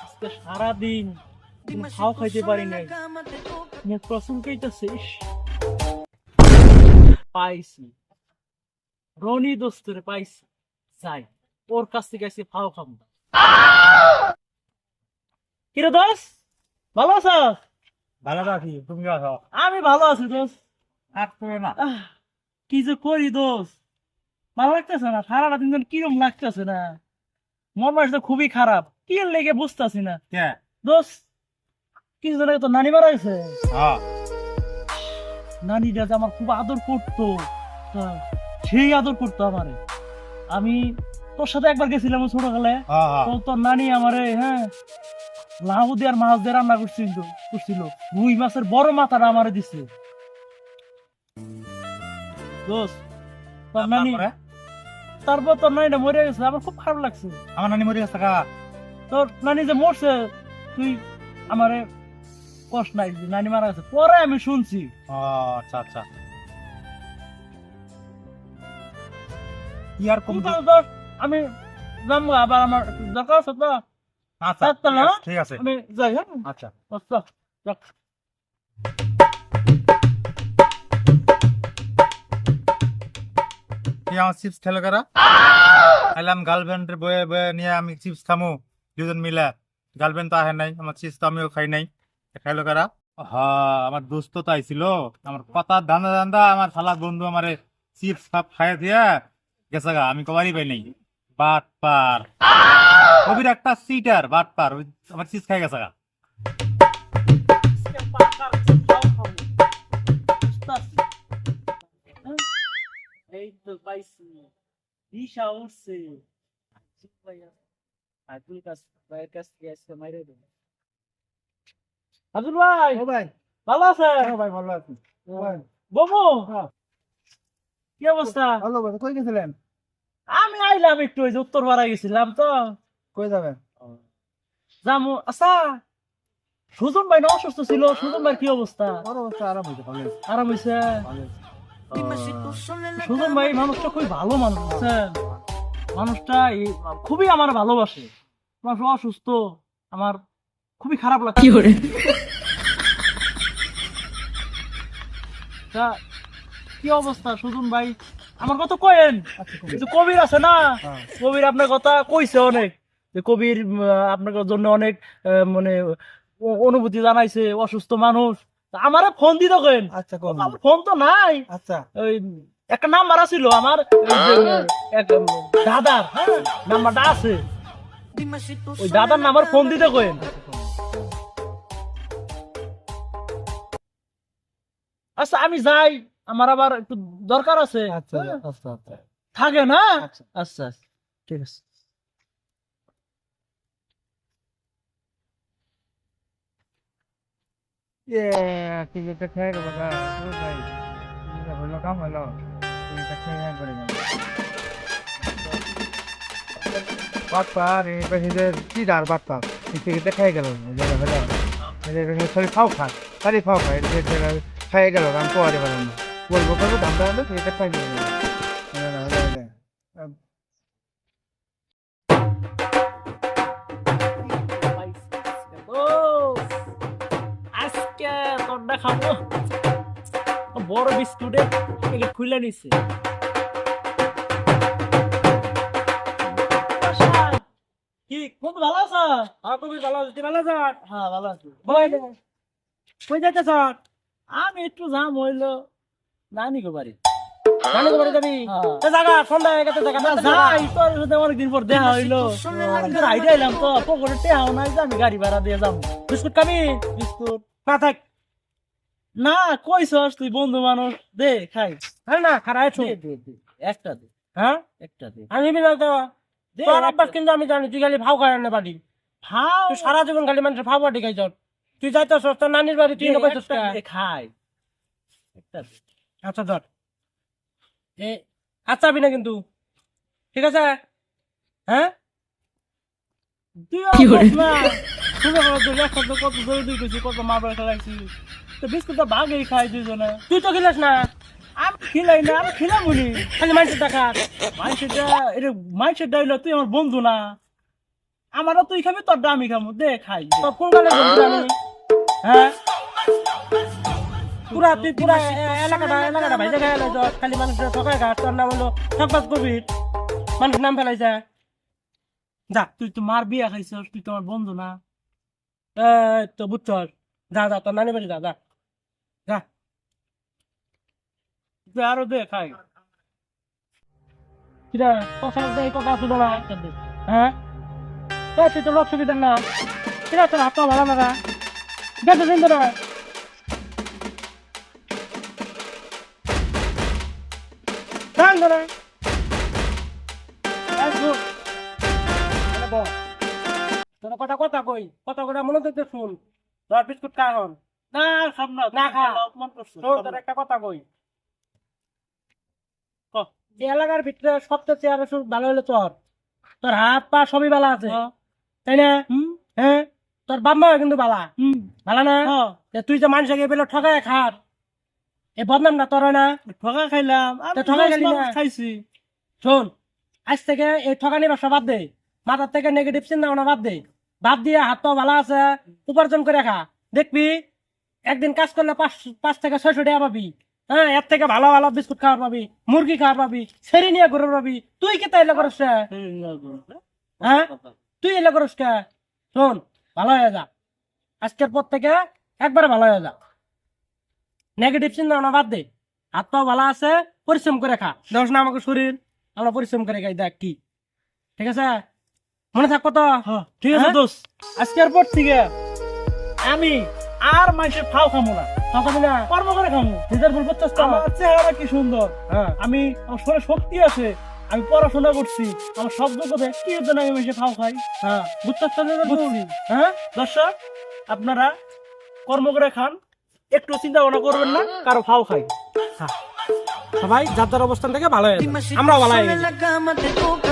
আজকে সারাদিন কোনো খাওয়া খাইতে পারি নাই, মুখ প্রসঙ্গ কইতাছিস। পাইছি রনি দোস্তরে পাইছি, যাই ওর কাছ থেকে আজকে ফাও খাবো। কিরে দোষ, ভালো আছো? ভালো আছি, তুমি আছো? আমি ভালো আছি দোষ। না কি যে করি দোষ, ভালো লাগতেছে না, সারাটা দিন কিরম লাগতেছে না, মন মানসিকতা খুবই খারাপ, কি লেগে বুঝতেছি না কে? দোষ। কিছুদিন আগে তো নানি মারা গেছে। হ্যাঁ নানিটা যে আমার খুব আদর করতো, হ্যাঁ, সেই আদর করতো আমারে। আমি তোর সাথে একবার গেছিলাম ছোটবেলায়, তো তোর নানি আমারে, হ্যাঁ, লাউ দিয়ে আর মাছ দিয়ে রান্না করছিল, রুই মাছের বড় মাথাটা আমারে দিছে দোস্ত। তোর নানি, তারপর তোর নানিটা মরে গেছে, আমার খুব খারাপ লাগছে। আমার নানি মরে গেছে। তোর নানি যে মরছে, তুই আমারে কষ্ট নাই যে নানি মারা গেছে, পরে আমি শুনছি। আচ্ছা আচ্ছা, কি আর কম? আমি যাবো, আবার আমার দরকার আছে তো। আচ্ছা থাকতো না, ঠিক আছে, আমি যাই। হ্যাঁ আচ্ছা আচ্ছা, যাক। কি আমার চিপস খেলো কারা? আইলাম গার্লফ্রেন্ডের বয়ে বয়ে নিয়ে আমি চিপস খামু দুজন মিলে, গার্লফ্রেন্ড তো আহে নাই, আমার চিপস তো আমিও খাই নাই, খাইলো কারা? হ্যাঁ আমার দোস্ত তো আইছিল, আমার কথা দান্দা দান্দা আমার শালাক বন্ধু আমারে চিপস খাপ খাইয়া দিয়া গেছে গা, আমি কবারই পাই নাই। বাট পার, কবির একটা সিটার বাট পার, আমার চিপস খাই গেছে গা। এই তো পাইছি, দিশা উঠছে। আব্দুল ভাইয়ের কাছ থেকে আজকে মাইরে দেব। আব্দুল ভাই, ভাই ভালো আছে? ভাই ভালো আছি। বমু, কি অবস্থা? ভালো ভাই, কই গেছিলেন? আমি আইলাম একটু, ওই যে উত্তরপাড়া গেছিলাম তো। কই যাবেন? জামু। আচ্ছা, সুজন ভাই না অসুস্থ ছিল, সুজন ভাই কি অবস্থা? ওর অবস্থা আরাম হইছে, ভালো হইছে, আরাম হয়েছে? ভালো হইছে। সুজন ভাই মানুষটা খুবই ভালো মানুষ, বুঝছেন? মানুষটা খুবই আমার ভালোবাসে। মানুষ অসুস্থ, আমার খুবই খারাপ লাগছে। তা কি অবস্থা সুজন ভাই, আমার কথা কয়েন। যে কবির আছে না, কবির আপনার কথা কইছে অনেক, যে কবির আপনার জন্য অনেক মানে অনুভূতি জানাইছে, অসুস্থ মানুষ। তা আমারে ফোন দিতে কেন? আচ্ছা আমার ফোন তো নাই। আচ্ছা ওই একটা নাম্বার আছিল আমার, ওই যে এক দাদার, হ্যাঁ, নাম্বারটা আছে, ওই দাদার নাম্বার ফোন দিতে কেন? আচ্ছা আমি যাই, আমার আবার একটু দরকার আছে। আচ্ছা হ্যাঁ? আচ্ছা আচ্ছা থাকে না? আচ্ছা। আচ্ছা ঠিক আছে। টিকিটটা খেয়ে গেল গা, ও ভাই হলো কাম হলো, টিকিটটা খেয়ে করে গেল। বাটপার এই প্যাসেঞ্জার কি ডার বাটপার, টিকিটটা খেয়ে গেল খাও খান, তারই খাও খাই খেয়ে গেল, আমি পোয়াতে পারলাম না, বলবো করবো দাম দাম টিকিটটা খাই গেল। ও আজকে তোরটা খাবো, বড় বিস্কুটের প্যাকেট খুলে নিচ্ছে। কি খুব ভালো আছো? হ্যাঁ তুমি ভালো আছি, ভালো আছো? হ্যাঁ ভালো আছি। কই যাইতেছ? আমি একটু যাম হইলো নানি গো বাড়ি। জানি তো বাড়ি যাবি? হ্যাঁ। তো জায়গা সন্ধ্যা হয়ে গেছে, জায়গা না যাই, তোর সাথে অনেকদিন পর দেখা হইলো, আমি তো রাইডে এলাম তো, পকেটে টেহাও নাই যে আমি গাড়ি ভাড়া দিয়ে যাবো। বিস্কুট খাবি? বিস্কুট না থাক, না, কইছস তুই বন্ধু মানুষ, দে খাই। হ্যাঁ না খারাপ আছো। দে একটা দে, হ্যাঁ একটা দে। আমি নিবি না তো, দে তোর একটা। আব্বাস কিন্তু আমি জানি, তুই খালি ভাও খাই না বাড়ি, খাও, তুই সারা জীবন খালি মানুষের ভাও বাড়ি খাইছ, তুই যাইতেছ তোর নানির বাড়ি, তুই দে, নকইছস একটা দে, খাই একটা দে। আচ্ছা ধর এ, আচ্ছা আবি না কিন্তু, ঠিক আছে? হ্যাঁ তুই আর বস না, শুনে বলো তো, একটা তো কত জলদি কইছি, কত মারবার খেলাইছি, তো বিস্কুটটা ভাগেই খাই দুজনে। তুই তো খিলাস না, আমি খিলাই না, আমি খিলাম উনি খালি মানুষের টাকা। মাইসেরটা, এটা মাইসেরটা হইলো, তুই আমার বন্ধু না, আমারও তুই খাবি তোর আমি খাবো দে খাই তো কোন গালে বলছি আমি হ্যাঁ পুরা তুই পুরা এলাকাটা ভাইজা গেল খালি মানুষের ঠকায় ঘাট তোর নাম হলো ঠকবাজ কোভিড মানুষ নাম ফেলাইছে যা তুই তো মার বিয়া খাইছস তুই তো আমার বন্ধু না তো বুঝছস যা যা তোর নানি বাড়ি যা যা যা তুই আরো দে খাই কিরা কথা দেই কথা শুনো না হ্যাঁ তুই তো লোক সুবিধার না কিরা তোর হাত ভালো না গেছে দিন ধরে দান ধরে তোরা কটা কথা কই কথা কথা মনে দেখতে শুন তোর বিস্কুট খা এখন না খাম না না খা। অপমান করছিস তোর একটা কথা কই এই এলাকার ভিতরে সবচেয়ে চেয়ারে ভালো হলো তোর তোর হাত পা সবই ভালো আছে তাই না হ্যাঁ তোর বাম্মা কিন্তু বালা ভালো না তুই যে মানুষকে পেলে ঠকায় খাট এই বদনামটা তোর হয় না ঠকা খাইলাম তা ঠকা খাইলি না? খাইছি শোন আজ থেকে এই ঠকানি ব্যবসা বাদ দে মাথার থেকে নেগেটিভ চিন্তা ভাবনা বাদ দিয়ে হাত পা ভালো আছে উপার্জন করে খা দেখবি একদিন কাজ করলে 5 থেকে 600 টাকা পাবি হ্যাঁ এর থেকে ভালো ভালো বিস্কুট খাওয়ার পাবি মুরগি খাওয়ার পাবি ছেড়ে নিয়ে ঘুরে পাবি তুই কে তাই করস হ্যাঁ তুই এলে করস কে শোন ভালো হয়ে যা আজকের পর থেকে একবারে ভালো হয়ে যা নেগেটিভ চিন্তা ভাবনা বাদ দে হাত পা ভালো আছে পরিশ্রম করে খা দোষ না আমাকে শরীর আমরা পরিশ্রম করে খাই দেখ কি ঠিক আছে মনে থাকবো তো ঠিক আছে হ্যাঁ? দোস্ত আজকের পর থেকে আমি আর মাইসের ফাও খামো না ঠকাবি না কর্ম করে খামো নিজের ভুল করছিস তো আমার চেহারা কি সুন্দর হ্যাঁ আমি আমার শরীরে শক্তি আছে আমি পড়াশোনা করছি আমার শব্দ কথা কি হতো না আমি মাইসে ফাও খাই হ্যাঁ বুঝছিস তো নিজের ভুল? বুঝছি। হ্যাঁ দর্শক আপনারা কর্ম করে খান একটু চিন্তা ভাবনা করবেন না কারো ফাও খাই সবাই যার যার অবস্থান থেকে ভালো হয়ে যাবে। আমরাও ভালো হয়ে গেছি la cama te toca